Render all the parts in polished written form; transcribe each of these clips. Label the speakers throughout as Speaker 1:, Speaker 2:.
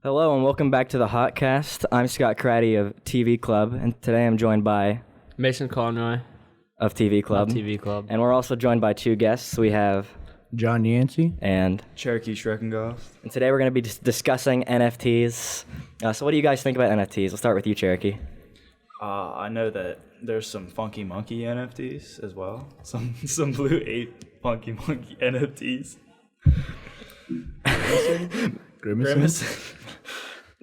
Speaker 1: Hello and welcome back to the Hotcast. I'm Scott Craddy of TV Club, and today I'm joined by
Speaker 2: Mason Conroy
Speaker 1: of TV Club. And we're also joined by two guests. We have
Speaker 3: John Yancey
Speaker 1: and
Speaker 4: Cherokee Schreckengoff.
Speaker 1: And today we're going to be discussing NFTs. So what do you guys think about NFTs? We'll start with you, Cherokee.
Speaker 4: I know that there's some Funky Monkey NFTs as well. Some Blue Ape Funky Monkey NFTs. Grimace.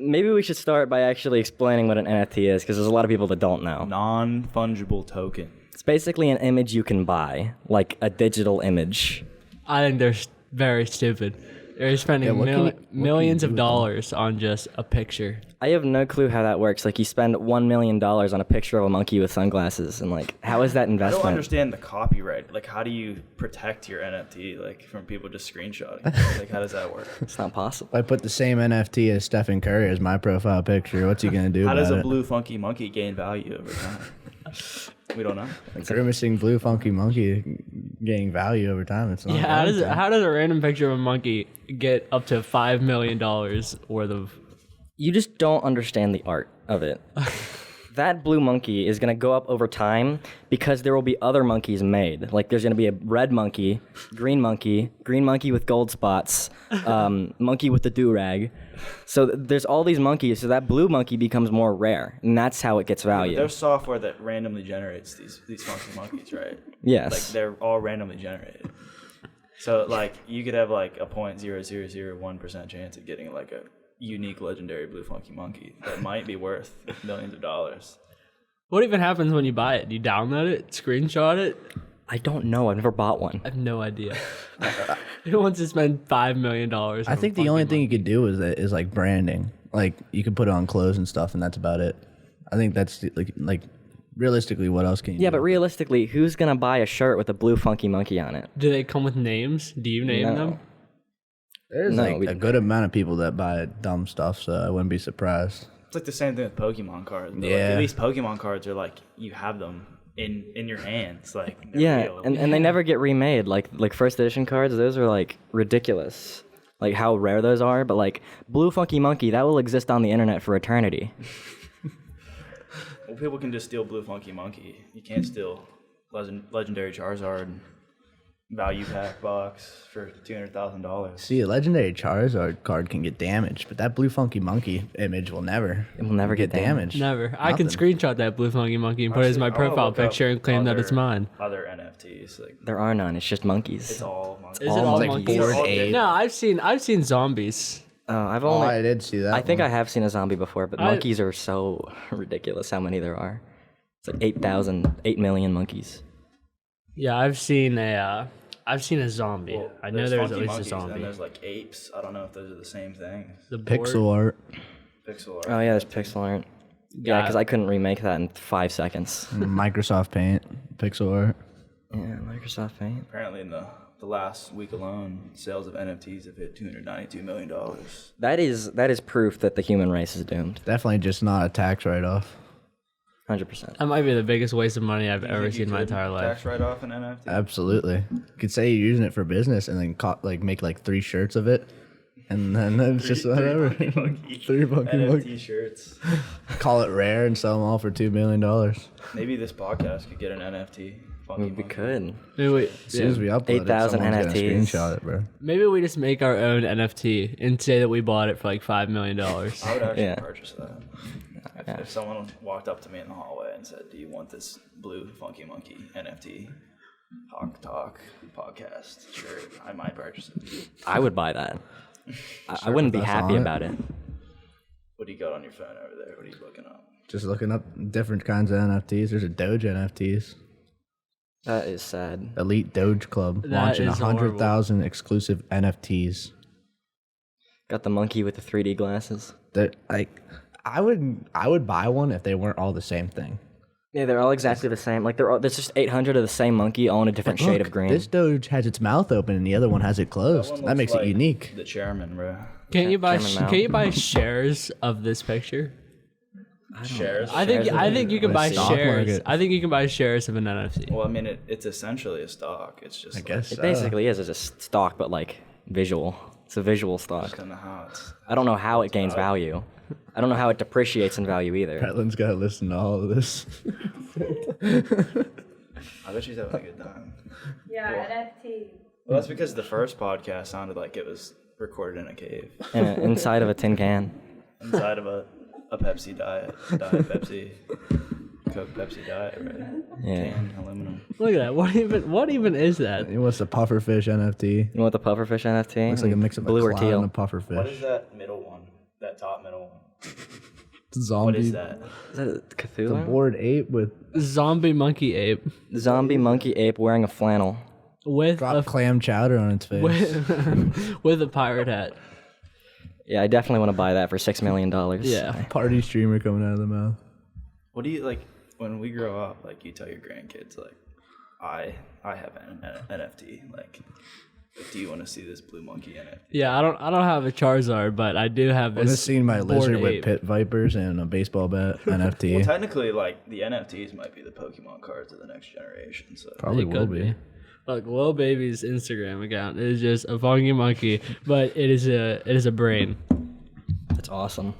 Speaker 1: Maybe we should start by actually explaining what an NFT is, because there's a lot of people that don't know.
Speaker 4: Non-fungible token.
Speaker 1: It's basically an image you can buy, like a digital image.
Speaker 2: I think they're very stupid. They're spending millions of dollars on just a picture.
Speaker 1: I have no clue how that works. Like, you spend $1 million on a picture of a monkey with sunglasses, and like, how is that investment?
Speaker 4: I don't understand the copyright. Like, how do you protect your NFT, like, from people just screenshotting? Like, how does that work?
Speaker 1: It's not possible.
Speaker 3: I put the same NFT as Stephen Curry as my profile picture. What's he gonna do?
Speaker 4: How
Speaker 3: about
Speaker 4: does a
Speaker 3: it?
Speaker 4: blue funky monkey gain value over time? We don't know.
Speaker 3: A grimacing blue funky monkey gaining value over time. It's not.
Speaker 2: Yeah, how does a random picture of a monkey get up to $5 million worth of?
Speaker 1: You just don't understand the art of it. That blue monkey is going to go up over time because there will be other monkeys made. Like, there's going to be a red monkey green monkey with gold spots, monkey with the do-rag. So there's all these monkeys, so that blue monkey becomes more rare, and that's how it gets value.
Speaker 4: There's software that randomly generates these funky monkeys, right?
Speaker 1: Yes.
Speaker 4: Like, they're all randomly generated. So, like, you could have, like, a 0.0001% chance of getting, like, a unique legendary blue funky monkey that might be worth millions of dollars.
Speaker 2: What even happens when you buy it? Do you download it, screenshot it?
Speaker 1: I don't know. I've never bought one.
Speaker 2: I have no idea. Who wants to spend $5 million?
Speaker 3: I think the only thing you could do is like branding. Like, you could put it on clothes and stuff, and that's about it. I think that's like realistically, what else can you do?
Speaker 1: Yeah, but realistically, who's going to buy a shirt with a blue funky monkey on it?
Speaker 2: Do they come with names? Do you name them?
Speaker 3: There's a good amount of people that buy dumb stuff, so I wouldn't be surprised.
Speaker 4: It's like the same thing with Pokemon cards. But, like, at least Pokemon cards are like, you have them in your hands. Like, real.
Speaker 1: And they never get remade. Like first edition cards, those are like ridiculous. Like how rare those are, but like blue funky monkey, that will exist on the internet for eternity.
Speaker 4: Well, people can just steal blue funky monkey. You can't steal legendary Charizard value pack box for $200,000.
Speaker 3: See, a legendary Charizard card can get damaged, but that blue funky monkey image will never.
Speaker 1: It will never get
Speaker 3: damaged.
Speaker 2: Never. I can screenshot that blue funky monkey and put it as my profile picture and claim that it's mine.
Speaker 4: Other NFTs, like,
Speaker 1: There are none. It's just monkeys.
Speaker 4: it's all monkeys.
Speaker 2: Is it all
Speaker 3: like
Speaker 2: monkeys?
Speaker 3: Bored Ape.
Speaker 2: No, I've seen zombies.
Speaker 1: I've
Speaker 3: Oh,
Speaker 1: only.
Speaker 3: I did see that.
Speaker 1: I think
Speaker 3: one.
Speaker 1: I have seen a zombie before, but monkeys are so ridiculous. How many there are? It's like 8 million monkeys.
Speaker 2: Yeah, I've seen a zombie.
Speaker 4: Well,
Speaker 2: I know there's at
Speaker 4: funky
Speaker 2: least a
Speaker 4: monkeys,
Speaker 2: zombie.
Speaker 4: And there's like apes. I don't know if those are the same things.
Speaker 2: The board-
Speaker 3: pixel art.
Speaker 4: Pixel art.
Speaker 1: Oh yeah, there's pixel art. Yeah, because I couldn't remake that in 5 seconds.
Speaker 3: Microsoft Paint, pixel art.
Speaker 1: Yeah, Microsoft Paint.
Speaker 4: Apparently, in the last week alone, sales of NFTs have hit $292 million.
Speaker 1: That is proof that the human race is doomed.
Speaker 3: Definitely just not a tax write-off.
Speaker 1: 100%.
Speaker 2: That might be the biggest waste of money I've ever seen in my entire life.
Speaker 4: Tax write-off in NFT?
Speaker 3: Absolutely. You could say you're using it for business and then make like 3 shirts of it. And then it's just whatever. 3 funky
Speaker 4: NFT
Speaker 3: monkey.
Speaker 4: shirts.
Speaker 3: Call it rare and sell them all for $2 million.
Speaker 4: Maybe this podcast could get an NFT. Funky
Speaker 1: We
Speaker 4: monkey.
Speaker 1: could.
Speaker 2: Maybe
Speaker 3: As soon as we upload
Speaker 1: 8,000
Speaker 3: it, someone's gonna
Speaker 1: NFTs.
Speaker 3: screenshot it, bro.
Speaker 2: Maybe we just make our own NFT and say that we bought it for like $5 million.
Speaker 4: I would actually
Speaker 1: Yeah.
Speaker 4: purchase that. If someone walked up to me in the hallway and said, "Do you want this blue funky monkey NFT talk podcast shirt?" I might purchase it.
Speaker 1: I would buy that. I wouldn't be
Speaker 3: that's
Speaker 1: happy
Speaker 3: on it.
Speaker 1: about it.
Speaker 4: What do you got on your phone over there? What are you looking up?
Speaker 3: Just looking up different kinds of NFTs. There's a Doge NFTs.
Speaker 1: That is sad.
Speaker 3: Elite Doge Club
Speaker 2: That
Speaker 3: launching
Speaker 2: is
Speaker 3: 100,000 exclusive NFTs.
Speaker 1: Got the monkey with the 3D glasses.
Speaker 3: That I would buy one if they weren't all the same thing.
Speaker 1: Yeah, they're all exactly the same. Like there's just 800 of the same monkey, all in a different shade
Speaker 3: Look,
Speaker 1: of green.
Speaker 3: This Doge has its mouth open and the other one has it closed.
Speaker 4: one
Speaker 3: That makes
Speaker 4: looks
Speaker 3: it
Speaker 4: like
Speaker 3: unique.
Speaker 4: The chairman, bro.
Speaker 2: Can't you buy
Speaker 1: Chairman Mao.
Speaker 2: Can you buy shares of this picture?
Speaker 4: Shares.
Speaker 2: I think you can buy
Speaker 3: stock
Speaker 2: shares.
Speaker 3: market.
Speaker 2: I think you can buy shares of an NFT.
Speaker 4: Well, I mean, it's essentially a stock. It's just.
Speaker 3: I guess
Speaker 1: It basically is. It's a stock, but like visual. It's a visual
Speaker 4: I
Speaker 1: stock.
Speaker 4: just don't know how it's.
Speaker 1: I don't know how it gains value. I don't know how it depreciates in value either.
Speaker 3: Petlin's got to listen to all of this.
Speaker 4: I bet she's having a good time.
Speaker 5: Yeah, NFT.
Speaker 4: Well, that's because the first podcast sounded like it was recorded in a cave
Speaker 1: Inside of a tin can.
Speaker 4: inside of a Pepsi diet Pepsi, Coke Pepsi diet, right?
Speaker 1: Yeah.
Speaker 4: Can, aluminum.
Speaker 2: Look at that. What even is that?
Speaker 3: What's the pufferfish NFT?
Speaker 1: You want the pufferfish NFT?
Speaker 3: Looks like a mix of
Speaker 1: blue
Speaker 3: a
Speaker 1: or
Speaker 3: clown
Speaker 1: teal.
Speaker 3: and a pufferfish.
Speaker 4: What is that middle one? That top middle one?
Speaker 3: Zombie.
Speaker 4: What is that?
Speaker 1: Is that a
Speaker 3: It's a
Speaker 1: Cthulhu?
Speaker 3: bored ape with
Speaker 2: Zombie monkey ape
Speaker 1: Zombie monkey ape wearing a flannel.
Speaker 2: with
Speaker 3: drop clam chowder on its face.
Speaker 2: with a pirate hat.
Speaker 1: Yeah, I definitely want to buy that for $6 million.
Speaker 2: Yeah.
Speaker 3: Party streamer coming out of the mouth.
Speaker 4: What do you like when we grow up? Like you tell your grandkids, like, I have an NFT. Like, do you want to see this blue monkey NFT?
Speaker 2: Yeah, I don't have a Charizard, but I do have
Speaker 3: I just seen my
Speaker 2: bored
Speaker 3: lizard with
Speaker 2: ape.
Speaker 3: pit vipers and a baseball bat NFT.
Speaker 4: Well, technically, like the NFTs might be the Pokemon cards of the next generation. So
Speaker 3: Probably
Speaker 2: It
Speaker 3: will
Speaker 2: could
Speaker 3: be.
Speaker 2: Look, Lil Baby's Instagram account is just a funky monkey, but it is a brain.
Speaker 1: That's awesome.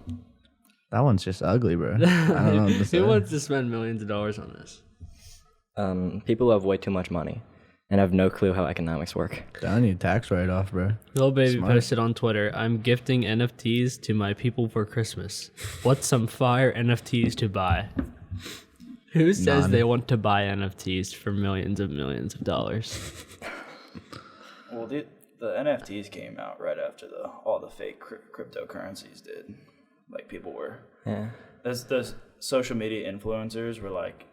Speaker 3: That one's just ugly, bro. I don't know what to say.
Speaker 2: Who wants to spend millions of dollars on this?
Speaker 1: People who have way too much money and have no clue how economics work.
Speaker 3: I need tax write-off, bro.
Speaker 2: Lil Baby
Speaker 3: Smart.
Speaker 2: posted on Twitter, "I'm gifting NFTs to my people for Christmas. What's some fire NFTs to buy?" Who says
Speaker 3: None.
Speaker 2: they want to buy NFTs for millions of dollars?
Speaker 4: well, the NFTs came out right after all the fake cryptocurrencies did. Like people were,
Speaker 1: Yeah.
Speaker 4: those social media influencers were like,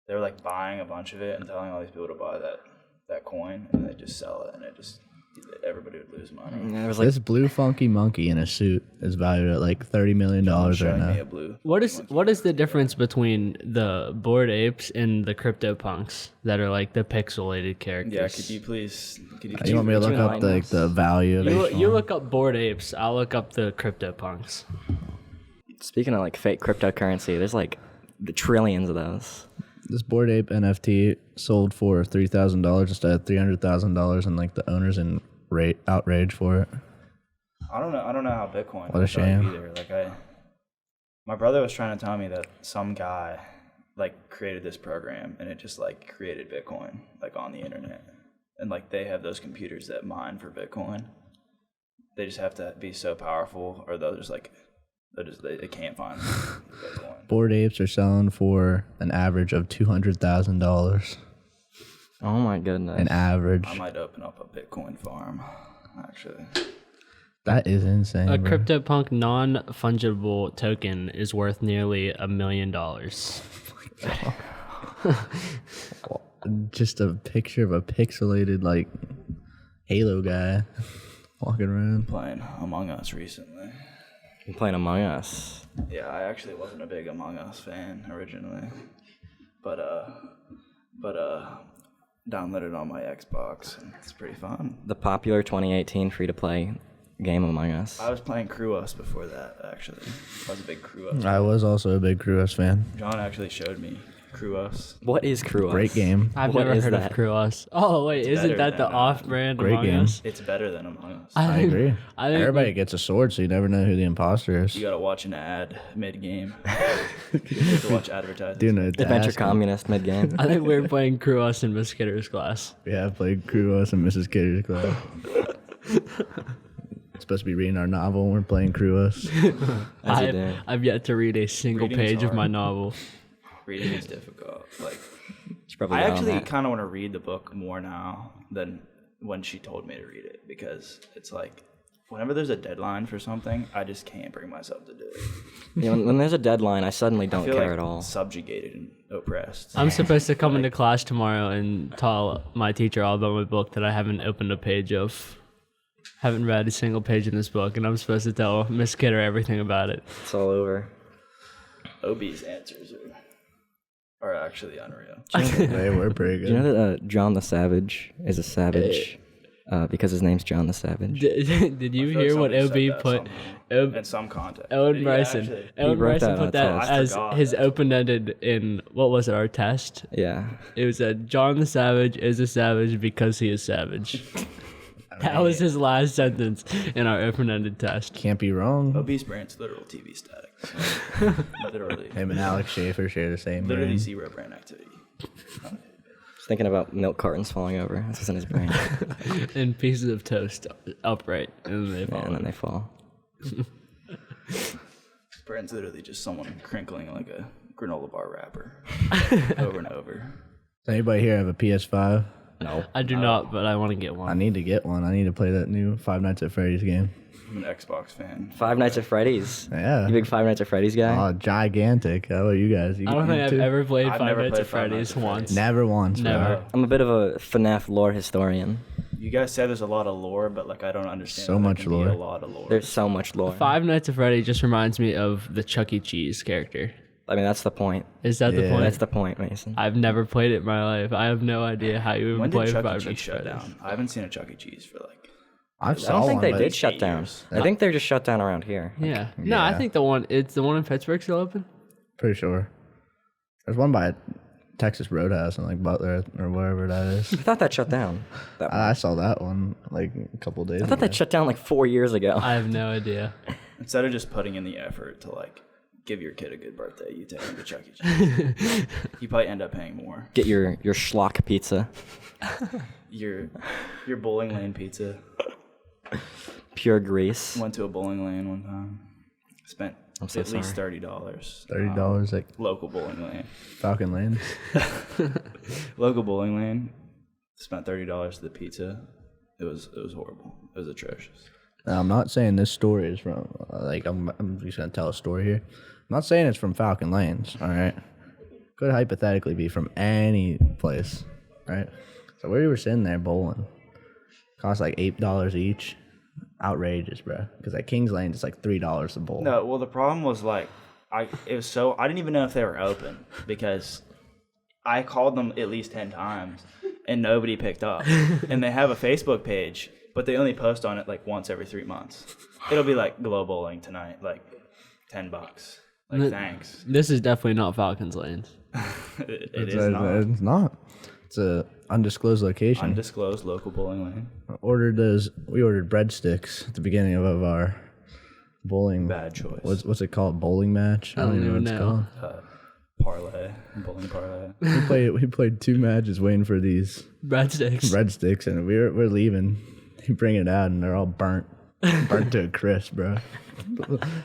Speaker 4: they were like buying a bunch of it and telling all these people to buy that coin, and they just sell it, and everybody would lose money.
Speaker 1: It was like
Speaker 3: This blue funky monkey in a suit is valued at like $30 million right
Speaker 4: Showing me
Speaker 3: now.
Speaker 4: a blue.
Speaker 2: What is the difference between the Bored Apes and the CryptoPunks that are like the pixelated characters?
Speaker 4: Yeah, could you please?
Speaker 3: You want me to look
Speaker 1: Between
Speaker 3: up
Speaker 1: lines.
Speaker 3: the value of each
Speaker 2: You
Speaker 3: one?
Speaker 2: look up Bored Apes, I'll look up the CryptoPunks.
Speaker 1: speaking of like fake cryptocurrency, there's like the trillions of those.
Speaker 3: This Bored Ape NFT sold for $3,000 instead of $300,000, and like the owners in outrage for it.
Speaker 4: I don't know how Bitcoin.
Speaker 3: What a
Speaker 4: works out
Speaker 3: shame.
Speaker 4: Either. My brother was trying to tell me that some guy like created this program, and it just like created Bitcoin like on the internet, and like they have those computers that mine for Bitcoin. They just have to be so powerful, or they'll just like they can't find Bitcoin.
Speaker 3: Bored Apes are selling for an average of $200,000.
Speaker 1: Oh my goodness.
Speaker 3: An average.
Speaker 4: I might open up a Bitcoin farm, actually.
Speaker 3: That is insane.
Speaker 2: A
Speaker 3: bro.
Speaker 2: CryptoPunk non-fungible token is worth nearly $1 million.
Speaker 3: Just a picture of a pixelated like Halo guy walking around.
Speaker 4: Playing Among Us recently.
Speaker 1: I'm playing Among Us.
Speaker 4: Yeah, I actually wasn't a big Among Us fan originally, but downloaded it on my Xbox, and it's pretty fun.
Speaker 1: The popular 2018 free-to-play game Among Us.
Speaker 4: I was playing Crew Us before that, actually. I was a big Crew Us.
Speaker 3: I was also a big Crew Us fan.
Speaker 4: John actually showed me Crew Us.
Speaker 1: What is Crew Us?
Speaker 3: Great game.
Speaker 2: I've
Speaker 1: What
Speaker 2: never
Speaker 1: is
Speaker 2: heard
Speaker 1: that?
Speaker 2: of Crew Us. Oh wait, isn't
Speaker 4: better
Speaker 2: that the
Speaker 4: than,
Speaker 2: off-brand
Speaker 3: Great
Speaker 2: Among
Speaker 3: game.
Speaker 2: Us?
Speaker 4: It's better than Among Us.
Speaker 3: I agree.
Speaker 2: I think
Speaker 3: Everybody gets a sword, so you never know who the imposter is.
Speaker 4: You gotta watch an ad mid-game. You have to watch advertisements.
Speaker 3: Doing a
Speaker 1: Adventure
Speaker 3: task.
Speaker 1: Communist mid-game.
Speaker 2: I think we were playing Crew Us in Miss Kitter's class.
Speaker 3: Yeah, I played Crew Us and Mrs. Kitter's class. Supposed to be reading our novel when we're playing Crew Us.
Speaker 1: As you do.
Speaker 2: I've yet to read a single
Speaker 4: Reading's
Speaker 2: page of
Speaker 4: hard.
Speaker 2: my novel.
Speaker 4: Reading is difficult. Like,
Speaker 1: Should probably
Speaker 4: I
Speaker 1: get on
Speaker 4: actually
Speaker 1: that.
Speaker 4: kind of want to read the book more now than when she told me to read it, because it's like, whenever there's a deadline for something, I just can't bring myself to do it.
Speaker 1: You know, when there's a deadline, I suddenly
Speaker 4: I
Speaker 1: don't
Speaker 4: feel
Speaker 1: care
Speaker 4: like
Speaker 1: at all.
Speaker 4: subjugated and oppressed.
Speaker 2: I'm supposed to come into class tomorrow and tell my teacher all about my book that I haven't opened a page of. Haven't read a single page in this book, and I'm supposed to tell Miss Kidder everything about it.
Speaker 1: It's all over.
Speaker 4: OB's answers are actually unreal.
Speaker 3: They were pretty good.
Speaker 1: Do you know that John the Savage is a savage because his name's John the Savage?
Speaker 2: Did you
Speaker 4: I feel like
Speaker 2: hear what
Speaker 4: somebody
Speaker 2: OB
Speaker 4: said
Speaker 2: put?
Speaker 4: that in some context.
Speaker 2: Owen
Speaker 4: Yeah,
Speaker 2: Bryson.
Speaker 4: actually.
Speaker 2: Owen
Speaker 1: wrote
Speaker 2: Bryson
Speaker 1: that on
Speaker 2: put
Speaker 1: a
Speaker 2: that
Speaker 1: test.
Speaker 4: I
Speaker 2: as
Speaker 4: forgot
Speaker 2: his
Speaker 4: that.
Speaker 2: open-ended in what was it? Our test.
Speaker 1: Yeah.
Speaker 2: It was John the Savage is a savage because he is savage. That was his last sentence in our open-ended test.
Speaker 3: Can't be wrong.
Speaker 4: Obese brand's literal TV static. Literally.
Speaker 3: Him and Alex Schaefer share the same
Speaker 4: Literally
Speaker 3: brain.
Speaker 4: zero brand activity.
Speaker 1: Just thinking about milk cartons falling over. That's what's in his brain.
Speaker 2: And pieces of toast upright, and then they fall.
Speaker 1: And then they fall.
Speaker 4: Brand's literally just someone crinkling like a granola bar wrapper over and over.
Speaker 3: Does anybody here have a PS5?
Speaker 1: No.
Speaker 2: I do not, but I want to get one.
Speaker 3: I need to get one. I need to play that new Five Nights at Freddy's game.
Speaker 4: I'm an Xbox fan.
Speaker 1: Five Nights at Freddy's.
Speaker 3: Yeah.
Speaker 1: You big Five Nights at Freddy's guy?
Speaker 3: Oh, gigantic. How about you guys? You
Speaker 2: I don't think I've
Speaker 3: too?
Speaker 2: ever played
Speaker 4: I've
Speaker 2: Five
Speaker 4: never
Speaker 2: Nights
Speaker 4: played
Speaker 2: at
Speaker 4: Five
Speaker 2: Freddy's
Speaker 4: Nights at
Speaker 2: once.
Speaker 3: Never once. bro.
Speaker 2: Never.
Speaker 1: I'm a bit of a FNAF lore historian.
Speaker 4: You guys say there's a lot of lore, but like I don't understand.
Speaker 3: So
Speaker 4: how there
Speaker 3: much
Speaker 4: can be
Speaker 3: lore.
Speaker 4: A lot of lore.
Speaker 1: There's so much lore.
Speaker 2: Five Nights at Freddy just reminds me of the Chuck E. Cheese character.
Speaker 1: I mean, that's the point.
Speaker 2: Is that the
Speaker 3: Yeah.
Speaker 2: point?
Speaker 1: That's the point, Mason.
Speaker 2: I've never played it in my life. I have no idea how you even
Speaker 4: When
Speaker 2: play
Speaker 4: did Chuck E.
Speaker 2: Five
Speaker 4: Cheese
Speaker 2: Nights at
Speaker 4: shut
Speaker 2: Freddy's.
Speaker 4: down? I haven't seen a Chuck E. Cheese for like.
Speaker 3: I
Speaker 1: I don't think they
Speaker 3: but
Speaker 1: did shut
Speaker 4: 8
Speaker 1: down.
Speaker 4: years.
Speaker 1: I think they're just shut down around here.
Speaker 2: Yeah. No, I
Speaker 3: Yeah.
Speaker 2: think it's the one in Pittsburgh still open.
Speaker 3: Pretty sure. There's one by Texas Roadhouse in like Butler or wherever that is.
Speaker 1: I thought that shut down.
Speaker 3: I saw that one like a couple days
Speaker 1: I thought
Speaker 3: ago.
Speaker 1: that shut down like 4 years ago.
Speaker 2: I have no idea.
Speaker 4: Instead of just putting in the effort to like give your kid a good birthday, you take him to Chuck E. Cheese. You probably end up paying more.
Speaker 1: Get your schlock pizza.
Speaker 4: Your bowling lane pizza.
Speaker 1: Pure grease.
Speaker 4: Went to a bowling lane one time. Spent
Speaker 1: I'm so
Speaker 4: at least
Speaker 1: sorry.
Speaker 4: $30.
Speaker 3: $30 like
Speaker 4: Local bowling lane.
Speaker 3: Falcon Lane.
Speaker 4: Local bowling lane. Spent $30 to the pizza. It was horrible. It was atrocious.
Speaker 3: Now, I'm not saying this story is from like I'm just gonna tell a story here. I'm not saying it's from Falcon Lanes. All right, could hypothetically be from any place. Right. So we were sitting there bowling. Cost like $8 each. Outrageous, bro. Because at Kings Lane, it's like $3 a bowl.
Speaker 4: No, well the problem was like I didn't even know if they were open because I called them at least 10 times and nobody picked up. And they have a Facebook page, but they only post on it like once every 3 months. It'll be like glow bowling tonight, like $10. Like thanks.
Speaker 2: This is definitely not Falcons Lanes.
Speaker 4: It
Speaker 3: it's,
Speaker 4: is not.
Speaker 3: It's not. It's a undisclosed location.
Speaker 4: Undisclosed local bowling lane.
Speaker 3: We ordered breadsticks at the beginning of our bowling.
Speaker 4: Bad choice.
Speaker 3: What's it called? Bowling match?
Speaker 2: I don't
Speaker 3: know
Speaker 2: even
Speaker 3: what it's
Speaker 2: know.
Speaker 3: called.
Speaker 4: Parlay. Bowling parlay.
Speaker 3: We played 2 matches waiting for these
Speaker 2: Breadsticks.
Speaker 3: breadsticks, and we're leaving. You bring it out, and they're all burnt to a crisp, bro.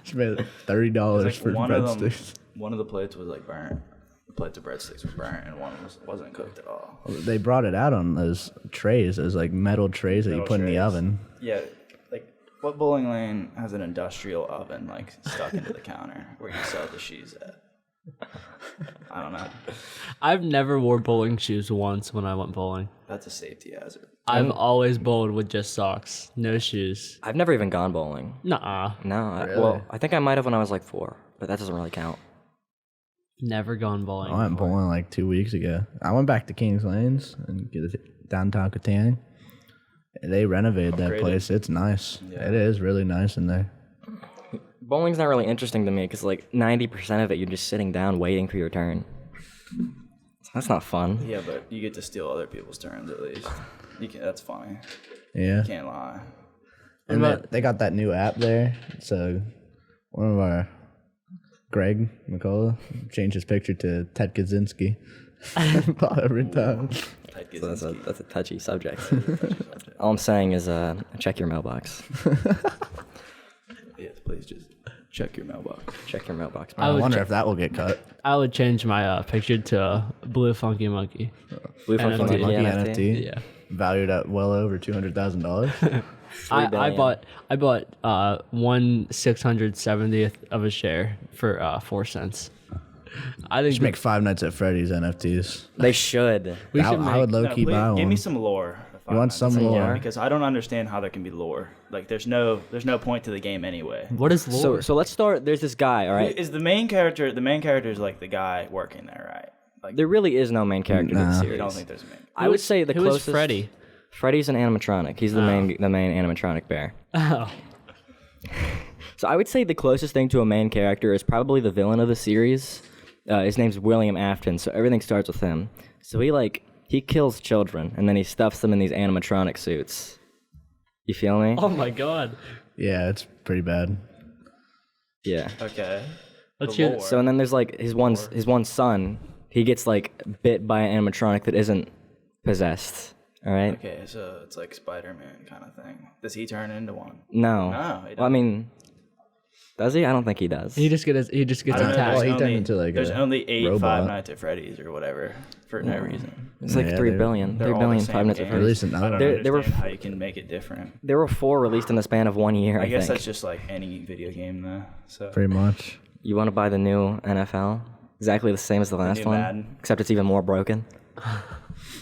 Speaker 3: Spent $30
Speaker 4: Like
Speaker 3: for
Speaker 4: one of them,
Speaker 3: breadsticks.
Speaker 4: one of the plates was like burnt. The plate of breadsticks was burnt, and one wasn't cooked at all.
Speaker 3: They brought it out on those trays, those like metal trays that you
Speaker 4: Metal
Speaker 3: put in the
Speaker 4: trays.
Speaker 3: oven.
Speaker 4: Yeah, like what bowling lane has an industrial oven like stuck into the counter where you sell the shoes at? I don't know.
Speaker 2: I've never wore bowling shoes once when I went bowling.
Speaker 4: That's a safety hazard.
Speaker 2: I've always bowled with just socks, no shoes.
Speaker 1: I've never even gone bowling.
Speaker 2: Nuh-uh.
Speaker 1: No.
Speaker 3: Really?
Speaker 1: Well, I think I might have when I was like 4, but that doesn't really count.
Speaker 2: Never gone bowling.
Speaker 3: I went
Speaker 2: before.
Speaker 3: bowling like 2 weeks ago. I went back to Kings Lanes and get it downtown Catania. They renovated that
Speaker 4: Upgraded.
Speaker 3: place. It's nice.
Speaker 4: Yeah.
Speaker 3: It is really nice in there.
Speaker 1: Bowling's not really interesting to me because like 90% of it, you're just sitting down waiting for your turn. That's not fun.
Speaker 4: Yeah, but you get to steal other people's turns at least. You can. That's funny.
Speaker 3: Yeah.
Speaker 4: Can't lie.
Speaker 3: And they got that new app there. So one of our Greg McCullough changed his picture to Ted Kaczynski every time.
Speaker 4: Ted
Speaker 1: So
Speaker 4: Kaczynski.
Speaker 1: that's a touchy subject. All I'm saying is check your mailbox.
Speaker 4: Yes, please just check your mailbox.
Speaker 1: Check your mailbox.
Speaker 2: I
Speaker 3: I
Speaker 2: would
Speaker 3: wonder
Speaker 2: check-
Speaker 3: if that will get cut.
Speaker 2: I would change my picture to Blue Funky Monkey.
Speaker 1: Blue Funky
Speaker 2: NFT.
Speaker 1: Monkey
Speaker 3: Monkey NFT.
Speaker 2: Yeah.
Speaker 3: Valued at well over $200,000.
Speaker 2: I bought 1/670th of a share for 4 cents. I think
Speaker 3: Should make Five Nights at Freddy's NFTs.
Speaker 1: They should.
Speaker 2: we
Speaker 3: I,
Speaker 2: should
Speaker 3: I would
Speaker 2: make.
Speaker 3: low key
Speaker 4: please,
Speaker 3: buy one.
Speaker 4: give me some lore.
Speaker 3: You want some lore?
Speaker 4: Because I don't understand how there can be lore. Like there's no point to the game anyway.
Speaker 2: What is lore?
Speaker 1: So let's start. There's this guy. All right.
Speaker 4: Is the main character? The main character is like the guy working there, right? Like
Speaker 1: There really is no main character to the
Speaker 3: Nah.
Speaker 1: series.
Speaker 4: I don't think there's a main.
Speaker 1: I would say the
Speaker 2: who
Speaker 1: closest.
Speaker 2: is Freddy?
Speaker 1: Freddy's an animatronic. He's the main animatronic bear.
Speaker 2: Oh,
Speaker 1: So I would say the closest thing to a main character is probably the villain of the series. His name's William Afton, so everything starts with him. So he kills children and then he stuffs them in these animatronic suits. You feel me?
Speaker 2: Oh my god.
Speaker 3: Yeah, it's pretty bad.
Speaker 1: Yeah.
Speaker 4: Okay.
Speaker 2: Let's
Speaker 4: The
Speaker 2: hear.
Speaker 4: lore.
Speaker 1: So and then there's like his one son. He gets like bit by an animatronic that isn't possessed. All right.
Speaker 4: Okay, so it's like Spider-Man kind of thing. Does he turn into one?
Speaker 1: No.
Speaker 4: No, he
Speaker 1: Well, I
Speaker 4: doesn't.
Speaker 1: mean, does he? I don't think he does.
Speaker 2: He just gets
Speaker 4: I don't know,
Speaker 2: attacked.
Speaker 3: Well, he
Speaker 4: there's
Speaker 3: turned into, like,
Speaker 4: there's
Speaker 3: a
Speaker 4: only 8
Speaker 3: robot.
Speaker 4: Five Nights at Freddy's or whatever for no reason.
Speaker 1: It's like
Speaker 3: Yeah,
Speaker 1: 3
Speaker 3: they're-
Speaker 1: billion.
Speaker 4: They're
Speaker 1: 3
Speaker 4: all
Speaker 1: billion.
Speaker 4: the same
Speaker 1: 5 Nights at
Speaker 4: game.
Speaker 1: Freddy's.
Speaker 3: Released
Speaker 4: I
Speaker 3: another
Speaker 4: don't
Speaker 3: one.
Speaker 1: There were
Speaker 4: understand how you can make it different.
Speaker 1: There were 4 released in the span of 1 year.
Speaker 4: I guess
Speaker 1: think.
Speaker 4: that's just like any video game though. So
Speaker 3: Pretty much.
Speaker 1: You want to buy the new NFL? Exactly the same as the last
Speaker 4: new
Speaker 1: one,
Speaker 4: Madden.
Speaker 1: except it's even more broken.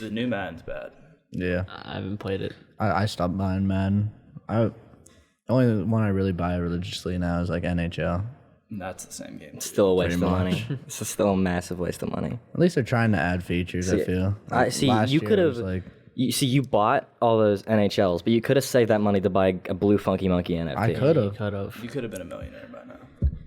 Speaker 4: the new Madden's bad.
Speaker 3: Yeah.
Speaker 2: I haven't played it.
Speaker 3: I stopped buying Madden. The only one I really buy religiously now is like NHL.
Speaker 4: And that's the same game.
Speaker 1: It's still a waste of
Speaker 3: Pretty
Speaker 1: money. It's still a massive waste of money.
Speaker 3: At least they're trying to add features, I feel.
Speaker 1: I see.
Speaker 3: Last
Speaker 1: You
Speaker 3: year
Speaker 1: could
Speaker 3: it
Speaker 1: have.
Speaker 3: was like
Speaker 1: You bought all those NHLs, but you could have saved that money to buy a blue Funky Monkey NFT.
Speaker 3: I could have.
Speaker 2: Cut off.
Speaker 4: You could have been a millionaire by now.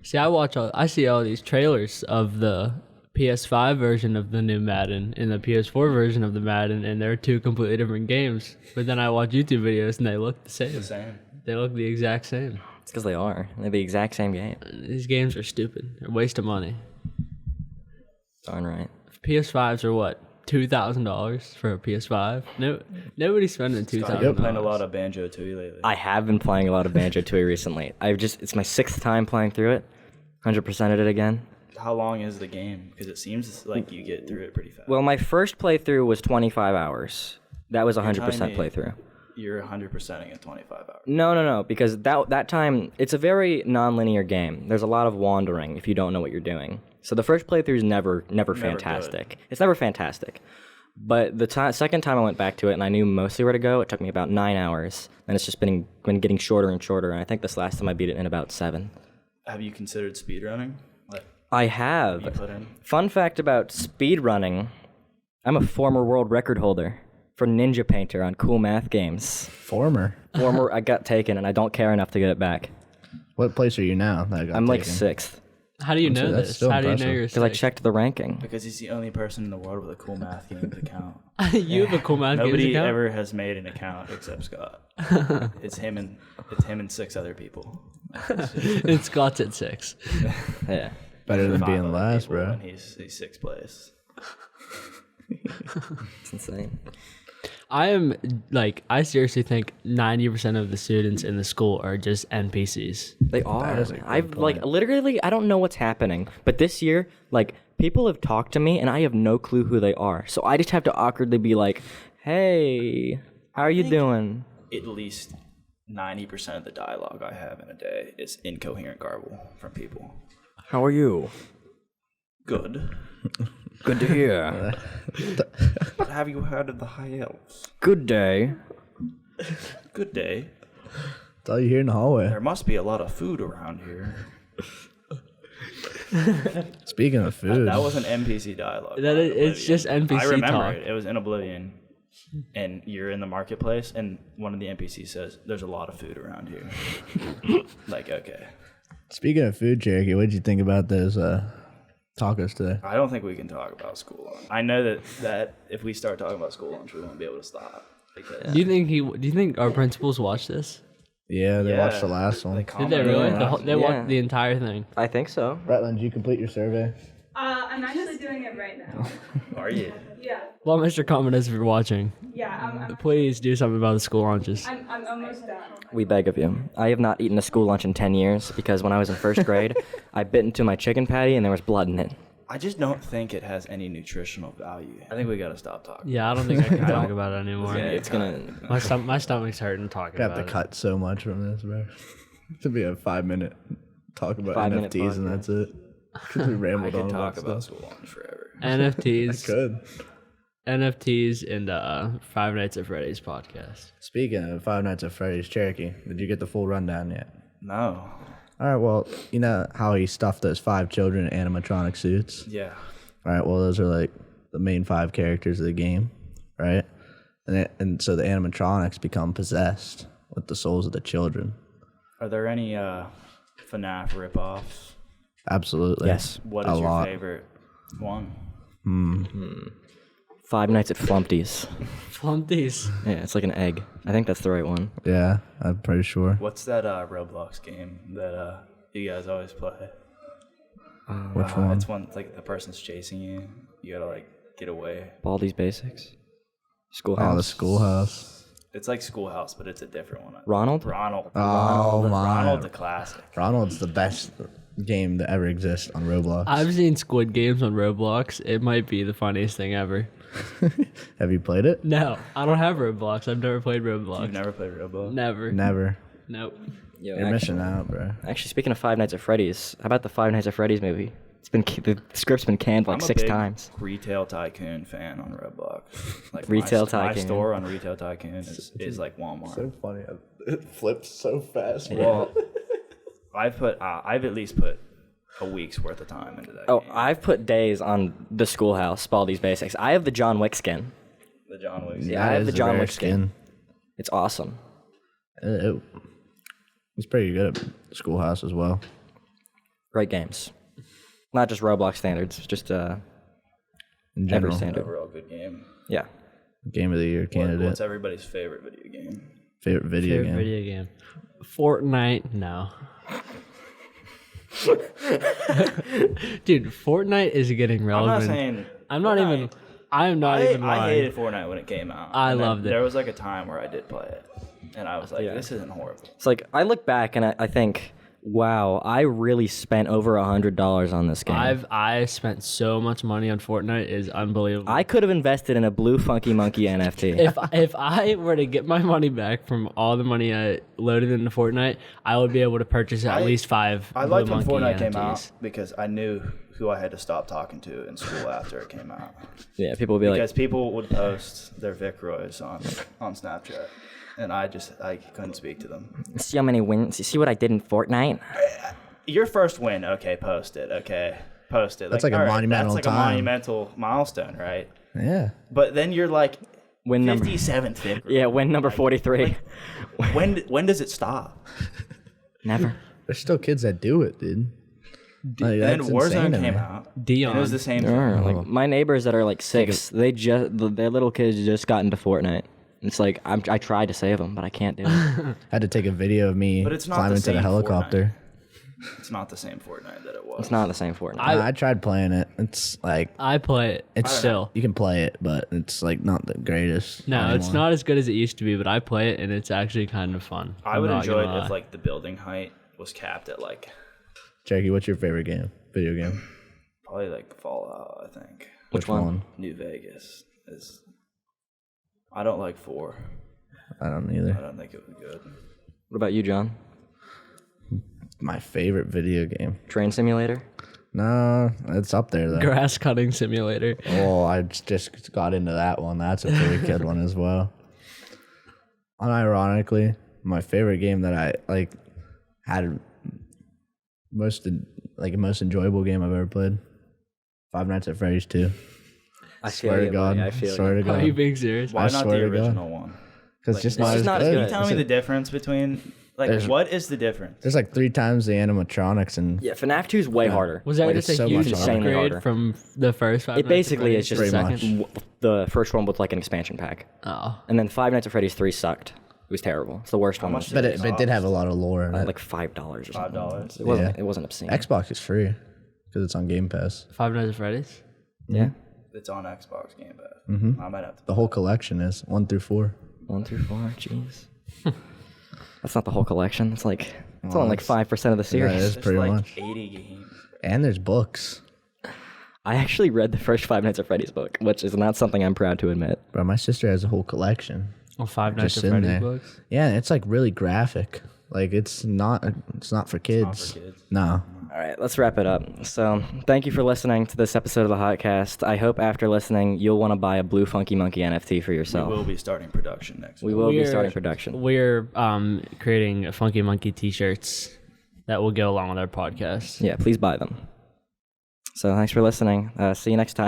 Speaker 2: See, I see all these trailers of the PS5 version of the new Madden and the PS4 version of the Madden, and they're 2 completely different games. But then I watch YouTube videos and they look the same.
Speaker 4: Same.
Speaker 2: They look the exact same.
Speaker 1: It's because they are. They're the exact same game.
Speaker 2: These games are stupid. They're a waste of money.
Speaker 1: Darn right.
Speaker 2: PS5s are what? $2,000 for a PS5? No, nobody's spending
Speaker 4: I've
Speaker 2: $2,000.
Speaker 4: been playing a lot of Banjo Tooie lately.
Speaker 1: I have been playing a lot of Banjo Tooie recently. It's my 6th time playing through it. 100%ed it again.
Speaker 4: How long is the game? Because it seems like you get through it pretty fast.
Speaker 1: Well, my first playthrough was 25 hours. That was 100%
Speaker 4: telling me-
Speaker 1: playthrough.
Speaker 4: You're 100%ing in 25 hours.
Speaker 1: No, because that time it's a very non-linear game. There's a lot of wandering if you don't know what you're doing. So the first playthrough is never fantastic. It's never fantastic. But the second time I went back to it and I knew mostly where to go, it took me about 9 hours, and it's just been getting shorter and shorter. And I think this last time I beat it in about 7.
Speaker 4: Have you considered speedrunning? What
Speaker 1: I have.
Speaker 4: you put in?
Speaker 1: Fun fact about speedrunning: I'm a former world record holder for Ninja Painter on Cool Math Games.
Speaker 3: Former.
Speaker 1: Former, I got taken, and I don't care enough to get it back.
Speaker 3: What place are you now? That got
Speaker 1: I'm like
Speaker 3: taken?
Speaker 1: 6th
Speaker 2: How do you know
Speaker 3: that's
Speaker 2: this?
Speaker 3: still
Speaker 2: How do you know
Speaker 3: impressive.
Speaker 2: you're
Speaker 1: because I
Speaker 2: sick?
Speaker 1: checked the ranking.
Speaker 4: Because he's the only person in the world with a Cool Math Games account.
Speaker 2: You have a cool math games
Speaker 4: Nobody
Speaker 2: account?
Speaker 4: ever has made an account except Scott. It's him and 6 other people.
Speaker 2: It's Scott's at 6.
Speaker 1: Yeah.
Speaker 3: Better than
Speaker 4: 5
Speaker 3: being
Speaker 4: other
Speaker 3: last,
Speaker 4: people,
Speaker 3: bro.
Speaker 4: And he's 6th place.
Speaker 1: It's insane.
Speaker 2: I seriously think 90% of the students in the school are just NPCs.
Speaker 1: They are.
Speaker 3: is a good
Speaker 1: I've
Speaker 3: point.
Speaker 1: literally I don't know what's happening, but this year people have talked to me and I have no clue who they are. So I just have to awkwardly be like, "Hey, how are you doing?"
Speaker 4: At least 90% of the dialogue I have in a day is incoherent garble from people.
Speaker 1: How are you?
Speaker 4: Good.
Speaker 1: Good to hear.
Speaker 4: But have you heard of the High Elves?
Speaker 1: Good day.
Speaker 4: Good day.
Speaker 3: That's all you hear in the hallway.
Speaker 4: There must be a lot of food around here.
Speaker 3: Speaking of food,
Speaker 4: That was an NPC dialogue.
Speaker 2: That
Speaker 4: in
Speaker 2: is- it's just
Speaker 4: Oblivion. I
Speaker 2: NPC
Speaker 4: remember
Speaker 2: talk.
Speaker 4: it. It was in Oblivion. And you're in the marketplace, and one of the NPCs says, "There's a lot of food around here." Okay.
Speaker 3: speaking of food, Cherokee, what did you think about those tacos today?
Speaker 4: I don't think we can talk about school lunch. I know that if we start talking about school lunch, we won't be able to stop. Because
Speaker 2: Do you think our principals watch this?
Speaker 3: Yeah, they watched the last one.
Speaker 2: Did they
Speaker 4: commented
Speaker 2: really?
Speaker 4: on it.
Speaker 2: They watched the entire thing.
Speaker 1: I think so.
Speaker 3: Bretland, did you complete your survey?
Speaker 5: I'm actually doing it right now.
Speaker 4: Are you?
Speaker 5: Yeah,
Speaker 2: Well, Mr. Commodus, if you're watching,
Speaker 5: yeah,
Speaker 2: please do something about the school lunches.
Speaker 5: I'm almost done.
Speaker 1: We beg of you. I have not eaten a school lunch in 10 years because when I was in first grade, I bit into my chicken patty and there was blood in it.
Speaker 4: I just don't think it has any nutritional value. I think we gotta stop talking.
Speaker 2: Yeah, I don't think I can talk about it anymore.
Speaker 1: It's gonna.
Speaker 2: My stomach's hurting talking
Speaker 3: I have
Speaker 2: about
Speaker 3: to
Speaker 2: it.
Speaker 3: cut so much from this, bro. To be a 5-minute talk about
Speaker 1: 5-minute
Speaker 3: NFTs and that's it. 'Cause we
Speaker 4: I
Speaker 3: rambled
Speaker 4: could
Speaker 3: on
Speaker 4: talk
Speaker 3: about
Speaker 4: about
Speaker 3: stuff.
Speaker 4: school lunch forever.
Speaker 2: NFTs,
Speaker 3: Good.
Speaker 2: NFTs, and Five Nights at Freddy's podcast.
Speaker 3: Speaking of Five Nights at Freddy's, Cherokee, did you get the full rundown yet?
Speaker 4: No.
Speaker 3: All right, well, you know how he stuffed those 5 children in animatronic suits?
Speaker 4: Yeah.
Speaker 3: All right, well, those are like the main 5 characters of the game, right? And so the animatronics become possessed with the souls of the children.
Speaker 4: Are there any FNAF ripoffs?
Speaker 3: Absolutely.
Speaker 1: Yes.
Speaker 4: What
Speaker 3: A
Speaker 4: is your
Speaker 3: lot.
Speaker 4: favorite one?
Speaker 1: Five Nights at Flumpty's.
Speaker 2: Flumpties.
Speaker 1: Yeah, it's like an egg. I think that's the right one.
Speaker 3: Yeah, I'm pretty sure.
Speaker 4: What's that Roblox game that you guys always play?
Speaker 3: Which one?
Speaker 4: It's one like the person's chasing you. You gotta like get away.
Speaker 1: Baldi's Basics. Schoolhouse.
Speaker 3: Oh, the Schoolhouse.
Speaker 4: It's like Schoolhouse, but it's a different one.
Speaker 1: Ronald?
Speaker 4: Ronald.
Speaker 3: Oh my!
Speaker 4: Ronald, the classic.
Speaker 3: Ronald's the best game that ever exists on Roblox.
Speaker 2: I've seen Squid Games on Roblox. It might be the funniest thing ever.
Speaker 3: Have you played it?
Speaker 2: No, I don't have Roblox. I've never played Roblox.
Speaker 4: You've never played Roblox?
Speaker 2: Never.
Speaker 3: Never.
Speaker 2: Nope.
Speaker 1: Yo,
Speaker 3: You're missing out, bro.
Speaker 1: Actually, speaking of Five Nights at Freddy's, how about the Five Nights at Freddy's movie? It's been the script's been canned like
Speaker 4: I'm a
Speaker 1: 6
Speaker 4: big
Speaker 1: times.
Speaker 4: Retail Tycoon fan on Roblox. Like
Speaker 1: Retail
Speaker 4: my
Speaker 1: Tycoon.
Speaker 4: store on Retail Tycoon is like Walmart.
Speaker 3: funny. It flips so fast.
Speaker 4: Well, I've at least put a week's worth of time into that.
Speaker 1: Oh,
Speaker 4: game.
Speaker 1: I've put days on the Schoolhouse, Baldi's Basics. I have the John Wick skin.
Speaker 4: The John Wick.
Speaker 1: Yeah, I have the John Wick skin. It's awesome.
Speaker 3: It was pretty good at Schoolhouse as well.
Speaker 1: Great games. Not just Roblox standards, just
Speaker 3: In
Speaker 1: every
Speaker 3: general,
Speaker 1: standard.
Speaker 4: Overall good game.
Speaker 1: Yeah.
Speaker 3: Game of the year candidate.
Speaker 4: What's everybody's favorite video game?
Speaker 3: Favorite video
Speaker 2: Favorite
Speaker 3: game.
Speaker 2: video game. Fortnite. No. Dude, Fortnite is getting
Speaker 4: I'm
Speaker 2: relevant.
Speaker 4: not saying.
Speaker 2: I'm not
Speaker 4: Fortnite.
Speaker 2: even. I'm not even lying.
Speaker 4: I hated Fortnite when it came out.
Speaker 2: I
Speaker 4: And then
Speaker 2: loved it.
Speaker 4: There was like a time where I did play it, and I was like,
Speaker 1: Yeah.
Speaker 4: "This isn't horrible."
Speaker 1: It's like, I look back and I think, wow, I really spent over $100 on this game.
Speaker 2: I spent so much money on Fortnite. It is unbelievable.
Speaker 1: I could have invested in a blue Funky Monkey NFT.
Speaker 2: if I were to get my money back from all the money I loaded into Fortnite, I would be able to purchase at least 5
Speaker 4: I
Speaker 2: Blue
Speaker 4: liked when
Speaker 2: Monkey
Speaker 4: Fortnite came
Speaker 2: NFTs.
Speaker 4: out because I knew who I had to stop talking to in school after it came out.
Speaker 1: Yeah, people would be
Speaker 4: Because
Speaker 1: like,
Speaker 4: people would post their Vic Roys on Snapchat, and I couldn't speak to them.
Speaker 1: see how many wins, you see what I did in Fortnite?
Speaker 4: Your first win, okay, post it, okay, post it.
Speaker 3: That's like a
Speaker 4: all
Speaker 3: monumental
Speaker 4: That's like
Speaker 3: time.
Speaker 4: a monumental milestone, right?
Speaker 3: Yeah.
Speaker 4: But then you're like
Speaker 1: Win number,
Speaker 4: 57th Vic Roy.
Speaker 1: yeah, win number 43.
Speaker 4: When does it stop?
Speaker 1: Never.
Speaker 3: There's still kids that do it, dude. Like,
Speaker 4: And then
Speaker 3: that's insane
Speaker 4: Warzone
Speaker 3: to
Speaker 4: came
Speaker 3: me.
Speaker 4: out.
Speaker 2: Dion.
Speaker 4: And it was the same.
Speaker 1: Like my neighbors that are like 6, their little kids just got into Fortnite. It's like I tried to save them, but I can't do it.
Speaker 3: Had to take a video of me
Speaker 4: But it's not
Speaker 3: climbing
Speaker 4: the
Speaker 3: into the
Speaker 4: same
Speaker 3: helicopter.
Speaker 4: It's not the same Fortnite that it was.
Speaker 1: It's not the same Fortnite.
Speaker 3: I tried playing it. It's like
Speaker 2: I play it.
Speaker 3: it's
Speaker 2: Still.
Speaker 3: you can play it, but it's like not the greatest.
Speaker 2: No, it's
Speaker 3: anymore.
Speaker 2: not as good as it used to be, but I play it and it's actually kind of fun.
Speaker 4: I
Speaker 2: I'm
Speaker 4: would
Speaker 2: not
Speaker 4: enjoy
Speaker 2: gonna
Speaker 4: it
Speaker 2: lie.
Speaker 4: if like the building height was capped at like
Speaker 3: Cherokee, what's your favorite video game?
Speaker 4: probably like Fallout. I think
Speaker 1: Which one?
Speaker 4: New Vegas is. I don't like 4.
Speaker 3: I don't
Speaker 4: I
Speaker 3: either.
Speaker 4: don't think it was good.
Speaker 1: What about you, John?
Speaker 3: My favorite video game.
Speaker 1: Train Simulator?
Speaker 3: No, it's up there though.
Speaker 2: Grass cutting simulator.
Speaker 3: Oh, I just got into that one. That's a pretty good one as well. Unironically, my favorite game that I like had most enjoyable game I've ever played. Five Nights at Freddy's 2.
Speaker 1: I
Speaker 3: Swear to God. Swear to
Speaker 2: Are you
Speaker 3: God.
Speaker 2: being serious?
Speaker 4: Why
Speaker 3: I
Speaker 4: not the
Speaker 3: swear to God.
Speaker 4: original one?
Speaker 3: Because
Speaker 4: Like,
Speaker 3: just
Speaker 4: it's
Speaker 3: not
Speaker 1: just
Speaker 3: as
Speaker 1: not as
Speaker 3: good.
Speaker 1: good.
Speaker 4: Can you tell me
Speaker 3: It's
Speaker 4: the difference between like what is the difference?
Speaker 3: There's like 3 times the animatronics and
Speaker 1: Yeah, FNAF 2 is way harder.
Speaker 2: Was that
Speaker 3: Like,
Speaker 2: just
Speaker 3: it's
Speaker 2: a
Speaker 3: so
Speaker 2: huge
Speaker 3: much
Speaker 1: harder. Insanely
Speaker 2: upgrade
Speaker 1: harder.
Speaker 2: from the first Five
Speaker 1: It
Speaker 2: Nights at
Speaker 1: basically
Speaker 2: Freddy's
Speaker 1: is just
Speaker 2: to the
Speaker 3: Pretty
Speaker 2: second?
Speaker 3: much.
Speaker 1: the first one with like an expansion pack.
Speaker 2: Oh.
Speaker 1: And then Five Nights at Freddy's 3 sucked. It was terrible. It's the worst one.
Speaker 4: much
Speaker 3: but it did have a lot of lore in it.
Speaker 1: like $5 or something.
Speaker 4: $5.
Speaker 1: It wasn't.
Speaker 3: Yeah.
Speaker 1: It wasn't obscene.
Speaker 3: Xbox is free because it's on Game Pass.
Speaker 2: Five Nights at Freddy's?
Speaker 1: Yeah.
Speaker 4: It's on Xbox Game Pass.
Speaker 3: Mm-hmm.
Speaker 4: I might have to.
Speaker 3: The whole collection is 1 through 4.
Speaker 1: 1 through 4. Jeez. That's not the whole collection. It's like it's only like 5% of the series.
Speaker 3: is
Speaker 4: There's
Speaker 3: pretty
Speaker 4: like
Speaker 3: much.
Speaker 4: 80 games.
Speaker 3: And there's books.
Speaker 1: I actually read the first Five Nights at Freddy's book, which is not something I'm proud to admit.
Speaker 3: Bro, my sister has a whole collection.
Speaker 2: Oh, Five Nights
Speaker 3: Just
Speaker 2: at
Speaker 3: sitting
Speaker 2: Freddy's
Speaker 3: there.
Speaker 2: books?
Speaker 3: Yeah, it's like really graphic. Like it's not for kids.
Speaker 4: kids.
Speaker 3: No.
Speaker 1: All right, let's wrap it up. So, thank you for listening to this episode of the Hotcast. I hope after listening, you'll want to buy a Blue Funky Monkey NFT for yourself.
Speaker 4: We will be starting production next
Speaker 1: We
Speaker 4: week.
Speaker 1: will be
Speaker 2: We're-
Speaker 1: starting production.
Speaker 2: We're creating Funky Monkey t-shirts that will go along with our podcast.
Speaker 1: Yeah, please buy them. So, thanks for listening. See you next time.